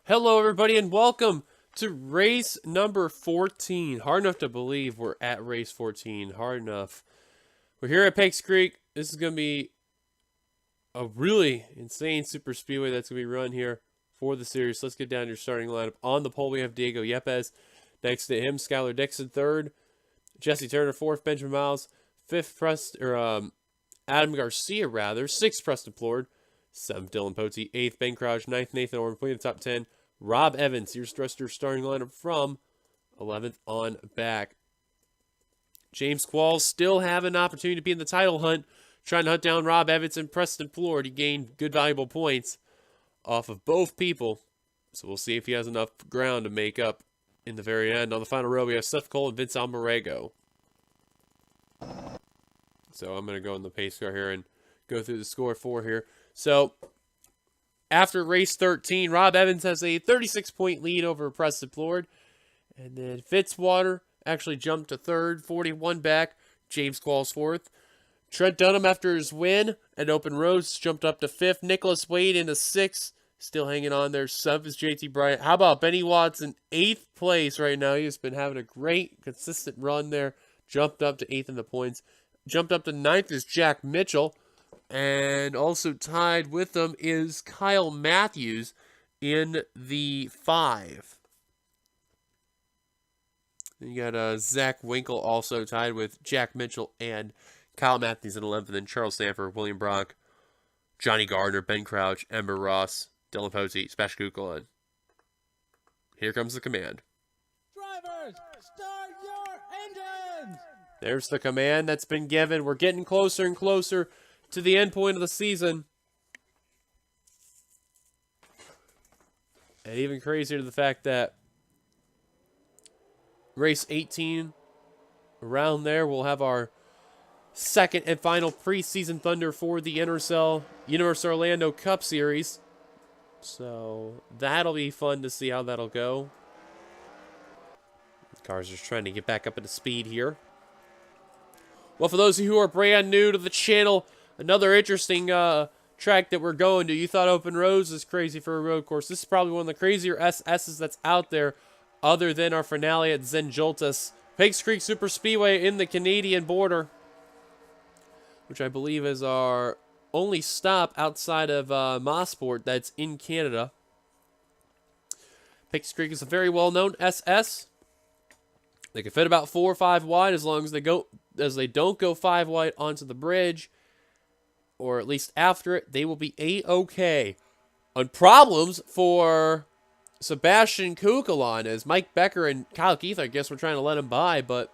Hello, everybody, and welcome to race number 14. Hard enough to believe we're at race 14. Hard enough. We're here at Piggzcreek. This is going to be a really insane super speedway that's going to be run here for the series. Let's get down to your starting lineup. On the pole, we have Diego Yepes. Next to him, Skylar Dixon, third. Jesse Turner, fourth. Benjamin Miles, fifth. Adam Garcia, rather. Sixth, Preston Plord. Seventh, Dylan Potey. Eighth, Ben Crouch. Ninth, Nathan Orr. Completing the top 10. Rob Evans, here's the rest of your starting lineup from 11th on back. James Qualls still have an opportunity to be in the title hunt, trying to hunt down Rob Evans and Preston Plord. He gained good, valuable points off of both people, so we'll see if he has enough ground to make up in the very end. On the final row, we have Seth Cole and Vince Almarego. So I'm going to go in the pace car here and go through the score for here. So after race 13, Rob Evans has a 36-point lead over Preston Plord. And then Fitzwater actually jumped to third, 41 back. James Qualls fourth. Trent Dunham, after his win at Open Roads, jumped up to fifth. Nicholas Wade into sixth, still hanging on there. Seventh is JT Bryant. How about Benny Watson, eighth place right now? He's been having a great, consistent run there. Jumped up to eighth in the points. Jumped up to ninth is Jack Mitchell. And also tied with them is Kyle Matthews in the 5. You got Zach Winkle also tied with Jack Mitchell and Kyle Matthews in 11th. And then Charles Sanford, William Brock, Johnny Gardner, Ben Crouch, Ember Ross, Dylan Posey, Sebastian Kukolan. Here comes the command. Drivers, start your engines! There's the command that's been given. We're getting closer and closer to the end point of the season. And even crazier to the fact that race 18, around there, we'll have our second and final preseason thunder for the NRSL Universal Orlando Cup Series. So that'll be fun to see how that'll go. The car's just trying to get back up into speed here. Well, for those of you who are brand new to the channel, another interesting track that we're going to. You thought Open Roads is crazy for a road course. This is probably one of the crazier SS's that's out there, other than our finale at Zenjoltas. Piggzcreek Super Speedway in the Canadian border, which I believe is our only stop outside of Mosport that's in Canada. Piggzcreek is a very well-known SS. They can fit about 4 or 5 wide as long as they don't go 5 wide onto the bridge, or at least after it. They will be A-OK. On problems for Sebastian Kukolan, as Mike Becker and Kyle Keith, I guess, we're trying to let him by, but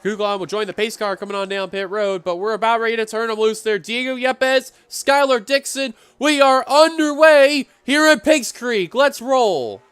Kukolan will join the pace car coming on down pit road, but we're about ready to turn him loose there. Diego Yepes, Skylar Dixon, we are underway here at Piggzcreek. Let's roll.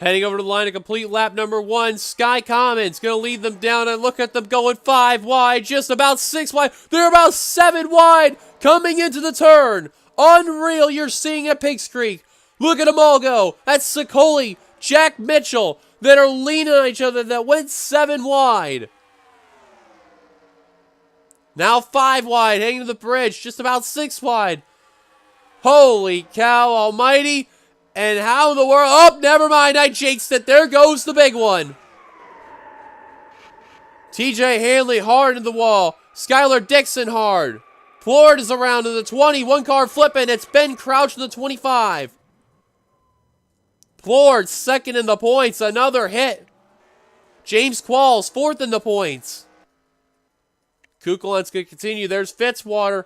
Heading over to the line to complete lap number 1. Sky Commons going to lead them down, and look at them going 5 wide, just about 6 wide. They're about 7 wide coming into the turn. Unreal you're seeing at Piggzcreek. Look at them all go. That's Sicoli, Jack Mitchell that are leaning on each other that went 7 wide. Now 5 wide, hanging to the bridge, just about 6 wide. Holy cow almighty. And how in the world? Oh, never mind. I jinxed it. There goes the big one. TJ Hanley hard in the wall. Skylar Dixon hard. Plord is around to the 20. One car flipping. It's Ben Crouch in the 25. Plord, second in the points. Another hit. James Qualls, fourth in the points. Kukelan's going to continue. There's Fitzwater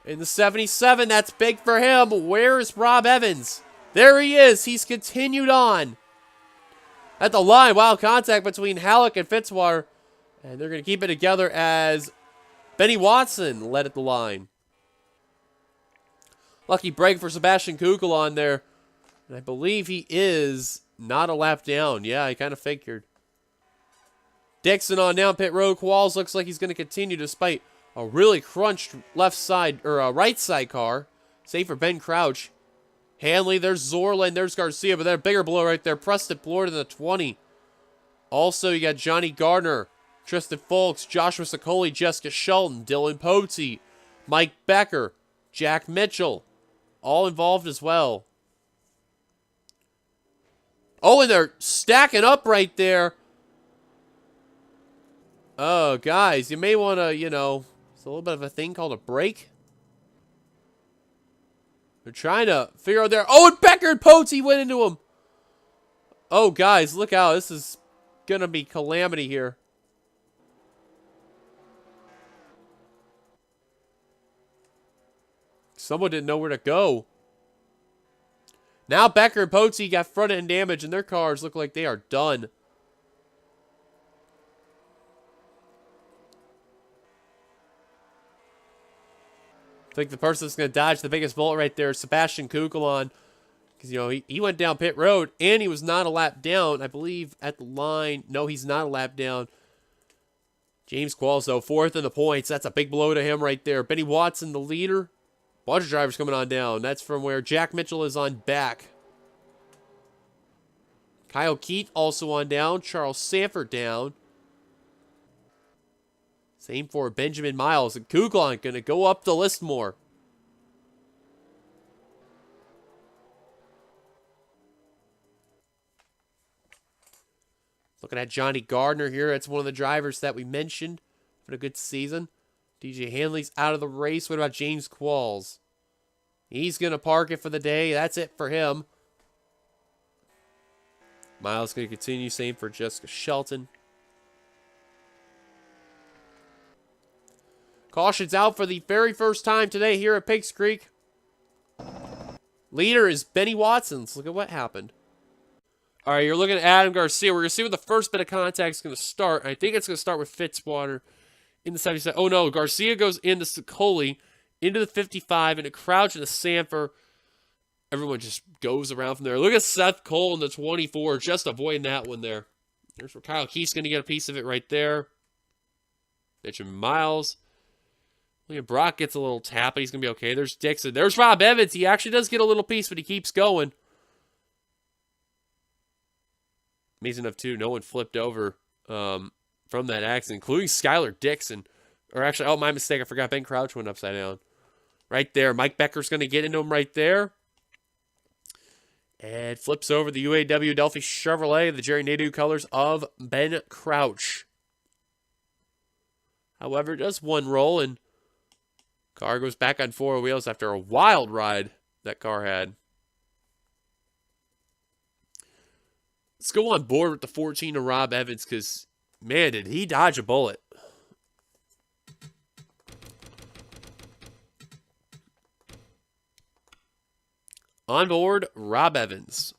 in the 77. That's big for him. Where is Rob Evans? There he is. He's continued on. At the line, wild contact between Halleck and Fitzwater. And they're going to keep it together as Benny Watson led at the line. Lucky break for Sebastian Kukelan there. And I believe he is not a lap down. Yeah, I kind of figured. Dixon on down pit road. Qualls looks like he's going to continue despite a really crunched left side, or a right side car. Save for Ben Crouch. Hanley, there's Zorlin, there's Garcia, but that bigger blow right there. Preston Plord in the 20. Also, you got Johnny Gardner, Tristan Folks, Joshua Sicoli, Jessica Shelton, Dylan Potey, Mike Becker, Jack Mitchell, all involved as well. Oh, and they're stacking up right there. Oh, guys, you may want to, it's a little bit of a thing called a break. They're trying to figure out there. Oh, and Becker and Potey went into him. Oh, guys, look out. This is going to be calamity here. Someone didn't know where to go. Now Becker and Potey got front end damage, and their cars look like they are done. I think the person that's going to dodge the biggest bullet right there is Sebastian Kukelan. Because, he went down pit road, and he was not a lap down. I believe at the line. No, he's not a lap down. James Qualls, though, fourth in the points. That's a big blow to him right there. Benny Watson, the leader. Bunch of drivers coming on down. That's from where Jack Mitchell is on back. Kyle Keith also on down. Charles Sanford down. Same for Benjamin Miles. And Kukelan going to go up the list more. Looking at Johnny Gardner here. That's one of the drivers that we mentioned. For a good season. DJ Hanley's out of the race. What about James Qualls? He's going to park it for the day. That's it for him. Miles going to continue. Same for Jessica Shelton. Caution's out for the very first time today here at Piggzcreek. Leader is Benny Watson. Let's look at what happened. All right, you're looking at Adam Garcia. We're going to see where the first bit of contact is going to start. I think it's going to start with Fitzwater in the 77. Oh, no. Garcia goes into Sicoli, into the 55, and a Crouch into Sanford. Everyone just goes around from there. Look at Seth Cole in the 24, just avoiding that one there. There's where Kyle Keith's going to get a piece of it right there. Benjamin Miles. Look at Brock gets a little tap, but he's going to be okay. There's Dixon. There's Rob Evans. He actually does get a little piece, but he keeps going. Amazing enough, too. No one flipped over from that accident, including Skylar Dixon. Or actually, oh, my mistake. I forgot Ben Crouch went upside down. Right there. Mike Becker's going to get into him right there. And flips over the UAW Delphi Chevrolet, the Jerry Nadeau colors of Ben Crouch. However, just one roll, and car goes back on four wheels after a wild ride that car had. Let's go on board with the 14 to Rob Evans, because, man, did he dodge a bullet. On board, Rob Evans.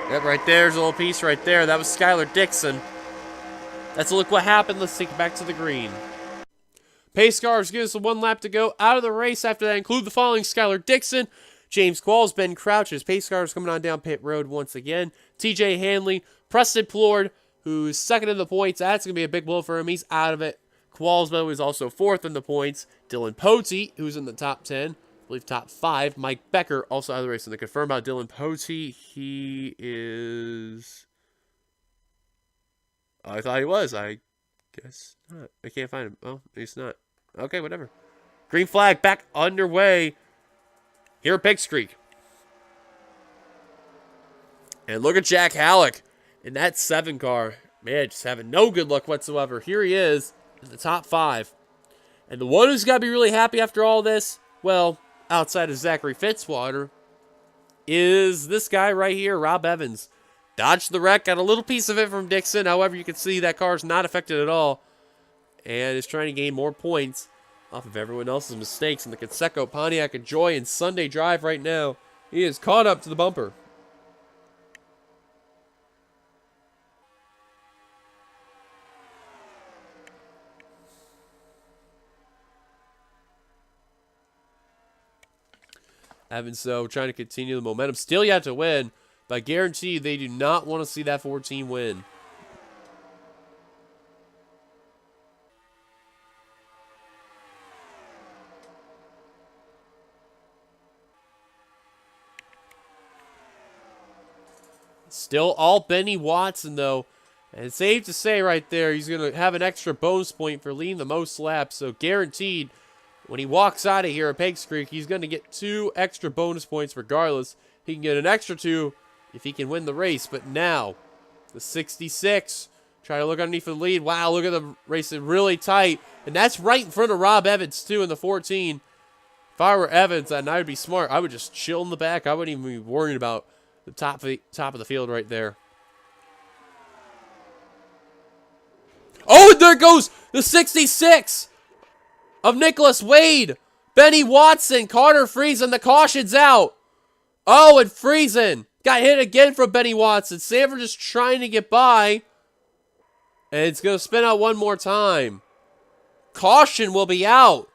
Yep, right there's a little piece right there. That was Skylar Dixon. That's a look what happened. Let's take it back to the green. Pace cars give us one lap to go out of the race. After that, include the following: Skylar Dixon, James Qualls, Ben Crouch. His pace cars coming on down pit road once again. TJ Hanley, Preston Plord, who's second in the points. That's going to be a big blow for him. He's out of it. Qualls, though, is also fourth in the points. Dylan Potey, who's in the top 10. I believe top 5. Mike Becker, also out of the race. And to confirm about Dylan Potey, he is... I thought he was. I guess not. I can't find him. Oh, he's not. Okay, whatever. Green flag back underway here at Piggzcreek. And look at Jack Halleck in that 7 car. Man, just having no good luck whatsoever. Here he is in the top 5. And the one who's got to be really happy after all this, well, outside of Zachary Fitzwater, is this guy right here, Rob Evans. Dodged the wreck, got a little piece of it from Dixon. However, you can see that car's not affected at all. And is trying to gain more points off of everyone else's mistakes in the Conseco, Pontiac, and Joy and Sunday Drive right now. He is caught up to the bumper. Evans, though, trying to continue the momentum. Still yet to win, but I guarantee you they do not want to see that 14 win. Still all Benny Watson, though. And it's safe to say right there, he's going to have an extra bonus point for leading the most laps. So guaranteed, when he walks out of here at Piggzcreek, he's going to get 2 extra bonus points regardless. He can get an extra 2 if he can win the race. But now, the 66, try to look underneath the lead. Wow, look at the racing really tight. And that's right in front of Rob Evans, too, in the 14. If I were Evans, and I would be smart, I would just chill in the back. I wouldn't even be worried about the top of the field right there. Oh, and there goes the 66 of Nicholas Wade. Benny Watson, Carter Friesen, the caution's out. Oh, and Friesen got hit again from Benny Watson. Sanford just trying to get by. And it's going to spin out one more time. Caution will be out.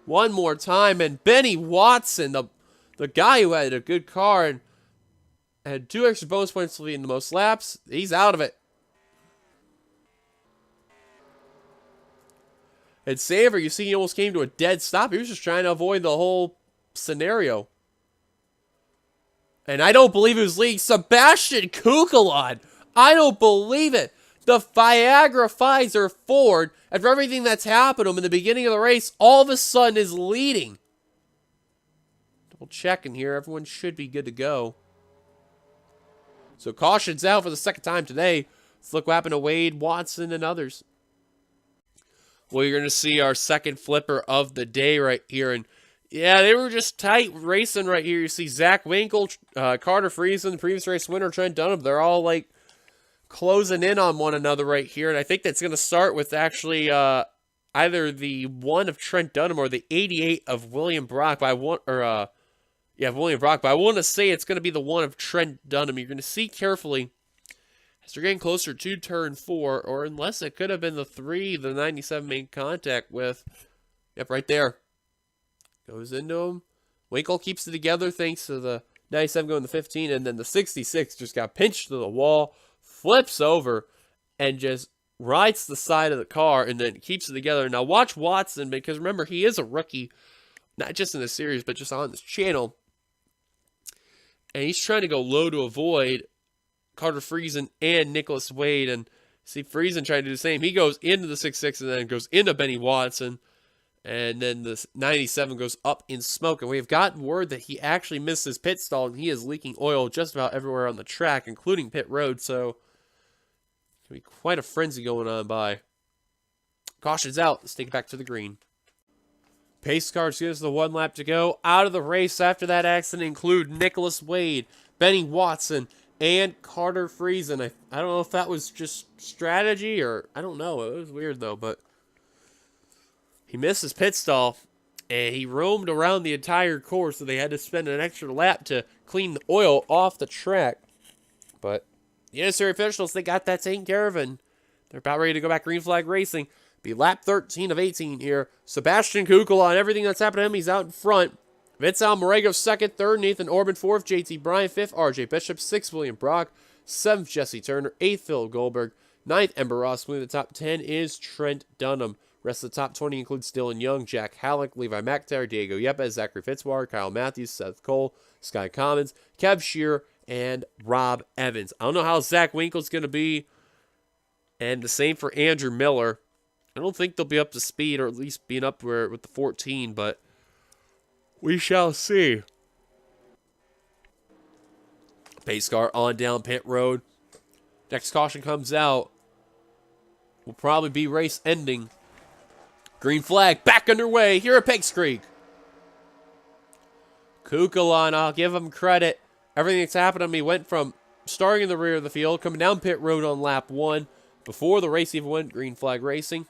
One more time, and Benny Watson, the guy who had a good car and had 2 extra bonus points to lead in the most laps, he's out of it. And Sanford, you see, he almost came to a dead stop. He was just trying to avoid the whole scenario. And I don't believe it was leading Sebastian Kukulon. I don't believe it. The Viagra Pfizer Ford, after everything that's happened to him in the beginning of the race, all of a sudden is leading. Double checking here. Everyone should be good to go. So caution's out for the second time today. Let's look what happened to Wade, Watson, and others. Well, you're going to see our second flipper of the day right here. And yeah, they were just tight racing right here. You see Zach Winkle, Carter Friesen, the previous race winner, Trent Dunham. They're all like closing in on one another right here. And I think that's going to start with actually either the 1 of Trent Dunham or the 88 of William Brock. But William Brock. But I want to say it's going to be the 1 of Trent Dunham. You're going to see carefully as they're getting closer to turn 4, or unless it could have been the 3 the 97 made contact with. Yep, right there. Goes into him. Winkle keeps it together thanks to the 97 going to 15, and then the 66 just got pinched to the wall, flips over, and just rides the side of the car, and then keeps it together. Now watch Watson, because remember, he is a rookie, not just in the series, but just on this channel. And he's trying to go low to avoid Carter Friesen and Nicholas Wade. And see Friesen trying to do the same. He goes into the 6-6 and then goes into Benny Watson. And then the 97 goes up in smoke. And we've gotten word that he actually missed his pit stall. And he is leaking oil just about everywhere on the track, including pit road. So it's going to be quite a frenzy going on by. Caution's out. Let's take it back to the green. Pace cars gives the 1 lap to go. Out of the race after that accident include Nicholas Wade, Benny Watson, and Carter Friesen. I don't know if that was just strategy or I don't know. It was weird though, but he missed his pit stall and he roamed around the entire course, so they had to spend an extra lap to clean the oil off the track. But the NNSCRA officials, they got that taken care of, and they're about ready to go back green flag racing. Be lap 13 of 18 here. Sebastian Kukala on everything that's happened to him. He's out in front. Vince Almarego 2nd, 3rd, Nathan Orban 4th, JT Bryan 5th, RJ Bishop 6th, William Brock 7th, Jesse Turner 8th, Phil Goldberg 9th, Ember Ross. Moving the top 10 is Trent Dunham. Rest of the top 20 includes Dylan Young, Jack Halleck, Levi McIntyre, Diego Yepes, Zachary Fitzwater, Kyle Matthews, Seth Cole, Sky Commons, Kev Shearer, and Rob Evans. I don't know how Zach Winkle's going to be, and the same for Andrew Miller. I don't think they'll be up to speed, or at least being up with the 14, but we shall see. Pace car on down pit road. Next caution comes out. Will probably be race ending. Green flag back underway here at Piggzcreek. Kukulon, I'll give him credit. Everything that's happened to me went from starting in the rear of the field, coming down pit road on lap 1, before the race even went green flag racing.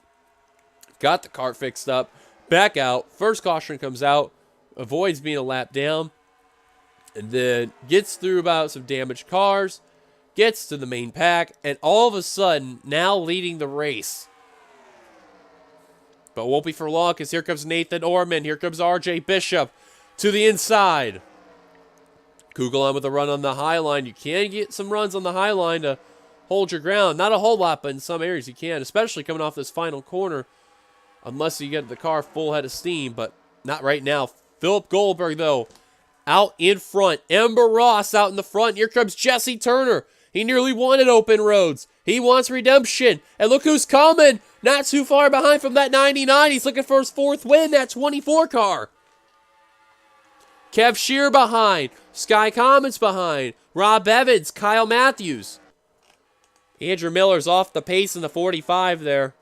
Got the car fixed up, back out. First caution comes out, avoids being a lap down, and then gets through about some damaged cars, gets to the main pack, and all of a sudden, now leading the race. But won't be for long, because here comes Nathan Orman. Here comes RJ Bishop to the inside. Kukulon with a run on the high line. You can get some runs on the high line to hold your ground. Not a whole lot, but in some areas you can, especially coming off this final corner, unless you get the car full head of steam, but not right now. Philip Goldberg, though, out in front. Ember Ross out in the front. Here comes Jesse Turner. He nearly won at Open Roads. He wants redemption. And look who's coming. Not too far behind from that 99. He's looking for his 4th win. That 24 car. Kev Shear behind. Sky Commons behind. Rob Evans. Kyle Matthews. Andrew Miller's off the pace in the 45 there.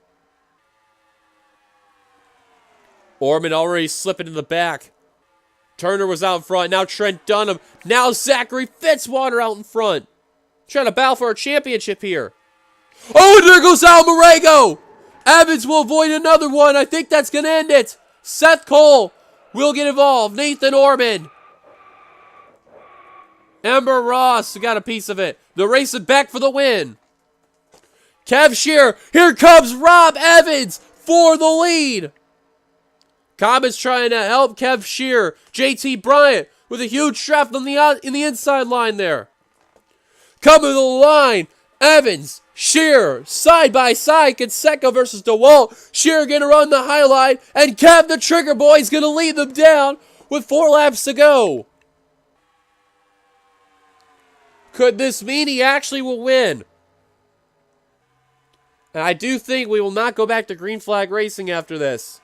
Orman already slipping in the back. Turner was out in front. Now Trent Dunham. Now Zachary Fitzwater out in front. Trying to battle for a championship here. Oh, and there goes Almarego. Evans will avoid another one. I think that's going to end it. Seth Cole will get involved. Nathan Orman. Ember Ross got a piece of it. They're racing back for the win. Kev Shear. Here comes Rob Evans for the lead. Cobb's trying to help Kev Shear. JT Bryant with a huge draft on in the inside line there. Coming to the line. Evans, Shear, side by side. Canseco versus DeWalt. Shear going to run the highlight. And Kev the Trigger Boy is going to lead them down with 4 laps to go. Could this mean he actually will win? And I do think we will not go back to green flag racing after this.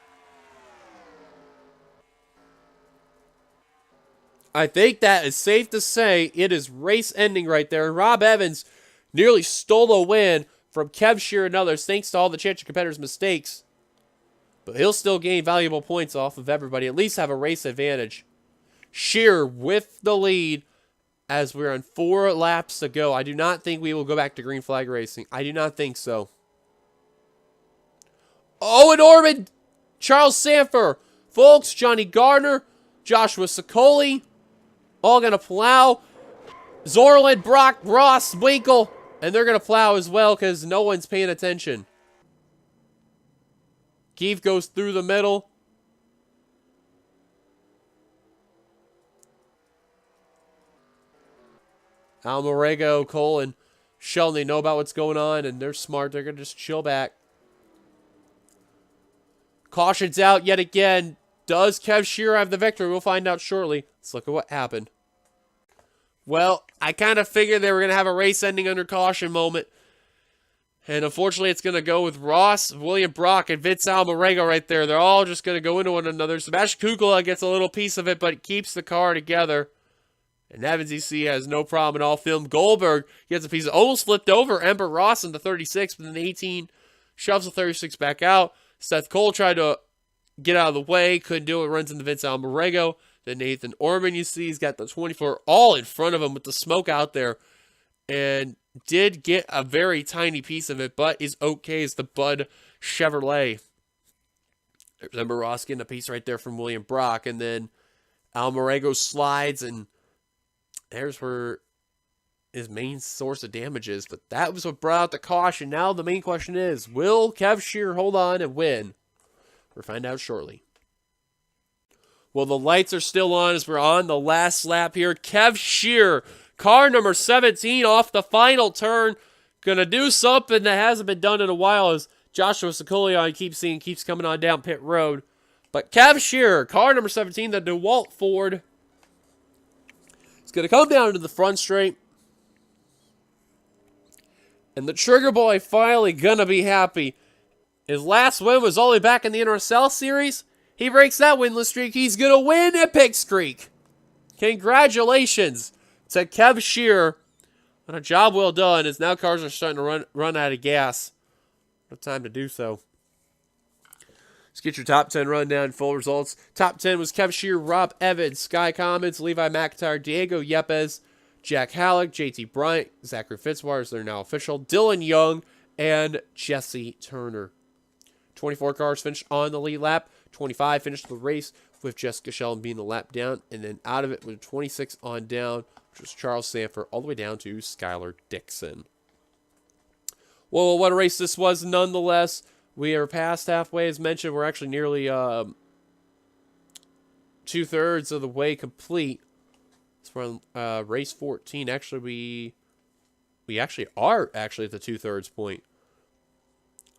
I think that is safe to say it is race ending right there. And Rob Evans nearly stole a win from Kev Shear and others thanks to all the championship competitors' mistakes. But he'll still gain valuable points off of everybody, at least have a race advantage. Shear with the lead as we're on 4 laps to go. I do not think we will go back to green flag racing. I do not think so. Owen Orman, Charles Sanford, Folks, Johnny Gardner, Joshua Sicoli, all going to plow. Zorlin, Brock, Ross, Winkle, and they're going to plow as well because no one's paying attention. Keith goes through the middle. Almarego, Cole, and Sheldon, they know about what's going on, and they're smart. They're going to just chill back. Caution's out yet again. Does Kev Shear have the victory? We'll find out shortly. Let's look at what happened. Well, I kind of figured they were going to have a race ending under caution moment. And unfortunately, it's going to go with Ross, William Brock, and Vince Almarego right there. They're all just going to go into one another. Sebastian Kukla gets a little piece of it, but keeps the car together. And Evans, you see, has no problem at all. Film Goldberg gets a piece of almost flipped over Ember Ross in the 36, but then the 18 shoves the 36 back out. Seth Cole tried to get out of the way, couldn't do it, runs into Vince Almarego. Then Nathan Orman, you see, he's got the 24 all in front of him with the smoke out there. And did get a very tiny piece of it, but is okay as the Bud Chevrolet. There's Ember Ross getting a piece right there from William Brock. And then Almarego slides, and there's where his main source of damage is. But that was what brought out the caution. Now the main question is, will Kev Shear hold on and win? We'll find out shortly. Well, the lights are still on as we're on the last lap here. Kev Shear, car number 17 off the final turn. Going to do something that hasn't been done in a while as Joshua Sicoli keeps coming on down pit road. But Kev Shear, car number 17, the DeWalt Ford, is going to come down into the front straight. And the Trigger Boy finally going to be happy. His last win was only back in the NRSL series. He breaks that winless streak. He's going to win at Piggzcreek. Congratulations to Kev Shearer on a job well done, as now cars are starting to run out of gas. No time to do so. Let's get your top 10 rundown, full results. Top 10 was Kev Shearer, Rob Evans, Sky Commons, Levi McIntyre, Diego Yepes, Jack Halleck, JT Bryant, Zachary Fitzwater, they're now official, Dylan Young, and Jesse Turner. 24 cars finished on the lead lap. 25 finished the race with Jessica Sheldon being the lap down. And then out of it with 26 on down, which was Charles Sanford, all the way down to Skylar Dixon. Well, what a race this was nonetheless. We are past halfway. As mentioned, we're actually nearly 2/3 of the way complete. So we're on race 14. Actually, we actually are at the 2/3 point.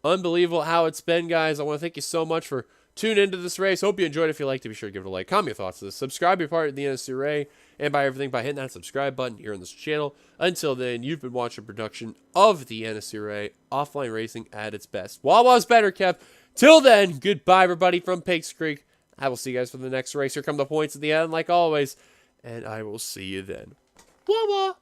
Unbelievable how it's been, guys. I want to thank you so much for tuning into this race. Hope you enjoyed. If you liked it, be sure to give it a like. Comment your thoughts on this. Subscribe, be part of the NNSCRA, and buy everything by hitting that subscribe button here on this channel. Until then, you've been watching a production of the NNSCRA, offline racing at its best. Wawa's better, Kev. Till then, goodbye, everybody from Piggzcreek. I will see you guys for the next race. Here come the points at the end, like always, and I will see you then. Wawa!